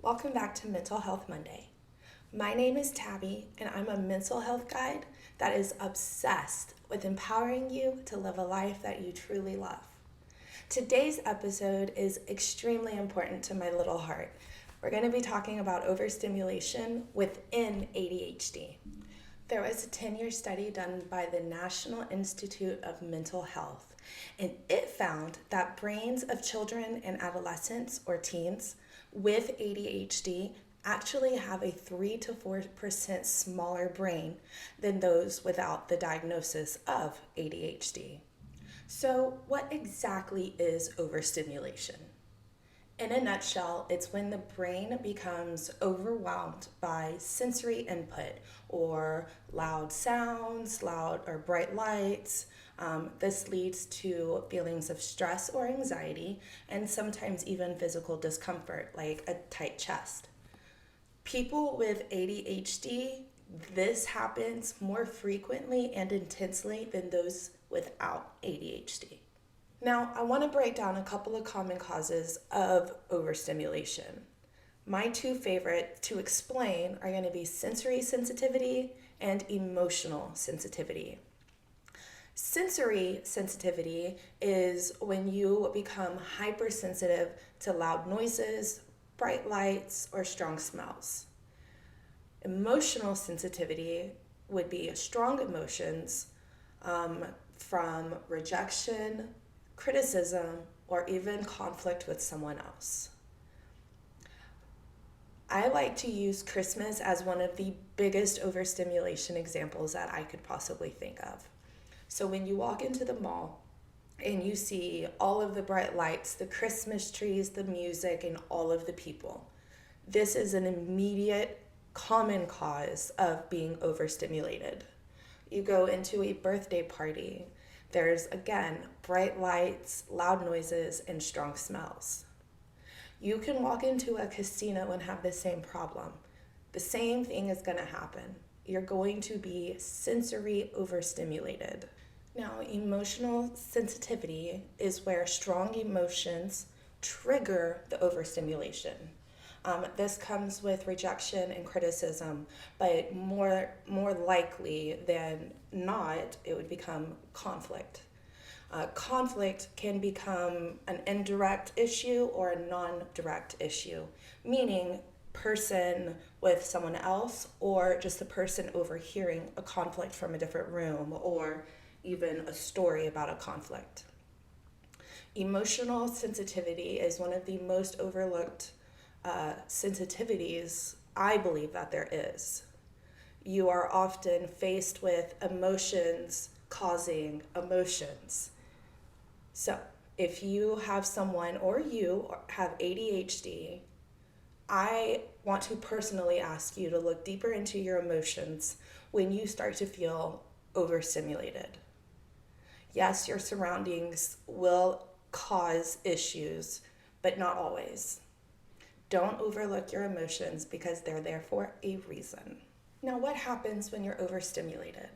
Welcome back to Mental Health Monday. My name is Tabby, and I'm a mental health guide that is obsessed with empowering you to live a life that you truly love. Today's episode is extremely important to my little heart. We're going to be talking about overstimulation within ADHD. There was a 10-year study done by the National Institute of Mental Health, and it found that brains of children and adolescents or teens with ADHD actually have a 3 to 4% smaller brain than those without the diagnosis of ADHD. So, what exactly is overstimulation? In a nutshell, it's when the brain becomes overwhelmed by sensory input or loud sounds, loud or bright lights. This leads to feelings of stress or anxiety and sometimes even physical discomfort like a tight chest. People with ADHD, this happens more frequently and intensely than those without ADHD. Now, I want to break down a couple of common causes of overstimulation. My two favorite to explain are going to be sensory sensitivity and emotional sensitivity. Sensory sensitivity is when you become hypersensitive to loud noises, bright lights, or strong smells. Emotional sensitivity would be strong emotions from rejection, criticism, or even conflict with someone else. I like to use Christmas as one of the biggest overstimulation examples that I could possibly think of. So when you walk into the mall and you see all of the bright lights, the Christmas trees, the music, and all of the people, this is an immediate common cause of being overstimulated. You go into a birthday party, there's again bright lights, loud noises, and strong smells. You can walk into a casino and have the same problem. The same thing is going to happen. You're going to be sensory overstimulated. Now, emotional sensitivity is where strong emotions trigger the overstimulation. This comes with rejection and criticism, but more likely than not, it would become conflict. Conflict can become an indirect issue or a non-direct issue, meaning person with someone else or just the person overhearing a conflict from a different room or even a story about a conflict. Emotional sensitivity is one of the most overlooked sensitivities I believe that there is. You are often faced with emotions causing emotions. So if you have someone or you have ADHD, I want to personally ask you to look deeper into your emotions when you start to feel overstimulated. Yes, your surroundings will cause issues, but not always. Don't overlook your emotions because they're there for a reason. Now, what happens when you're overstimulated?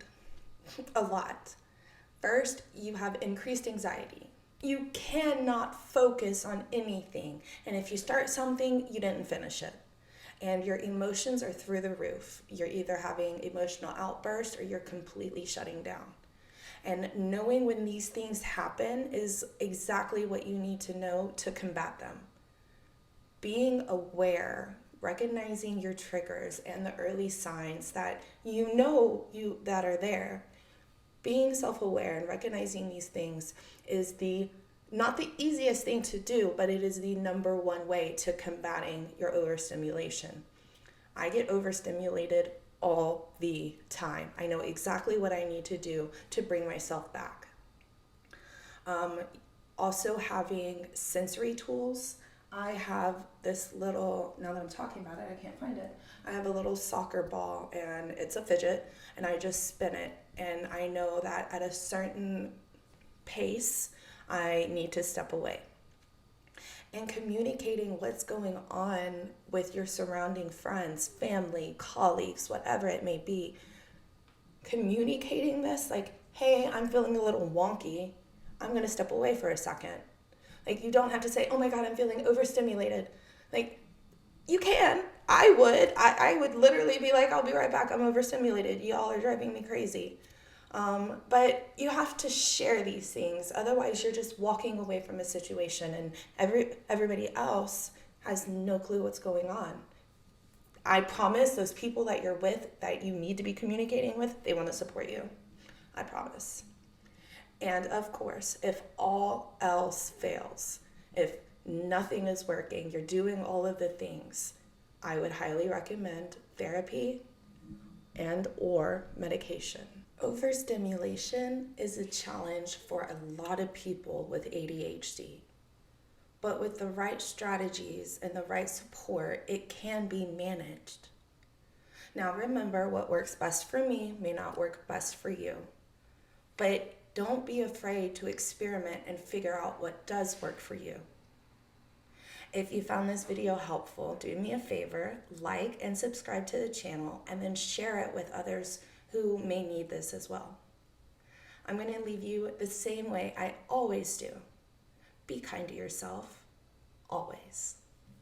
A lot. First, you have increased anxiety. You cannot focus on anything, and if you start something, you didn't finish it. And your emotions are through the roof. You're either having emotional outbursts or you're completely shutting down. And knowing when these things happen is exactly what you need to know to combat them. Being aware, recognizing your triggers and the early signs that that are there. Being self-aware and recognizing these things is not the easiest thing to do, but it is the number one way to combating your overstimulation. I get overstimulated all the time. I know exactly what I need to do to bring myself back. Also having sensory tools. I have this little, now that I'm talking about it, I can't find it. I have a little soccer ball and it's a fidget and I just spin it. And I know that at a certain pace, I need to step away. And communicating what's going on with your surrounding friends, family, colleagues, whatever it may be. Communicating this like, hey, I'm feeling a little wonky. I'm going to step away for a second. Like, you don't have to say, oh my God, I'm feeling overstimulated. Like, You can. I would. I would literally be like, I'll be right back. I'm overstimulated. Y'all are driving me crazy. But you have to share these things. Otherwise, you're just walking away from a situation, and everybody else has no clue what's going on. I promise those people that you're with, that you need to be communicating with, they want to support you. I promise. And of course, if all else fails, if nothing is working, you're doing all of the things, I would highly recommend therapy and or medication. Overstimulation is a challenge for a lot of people with ADHD. But with the right strategies and the right support, it can be managed. Now remember, what works best for me may not work best for you. But don't be afraid to experiment and figure out what does work for you. If you found this video helpful, do me a favor, like and subscribe to the channel, and then share it with others who may need this as well. I'm going to leave you the same way I always do. Be kind to yourself, always.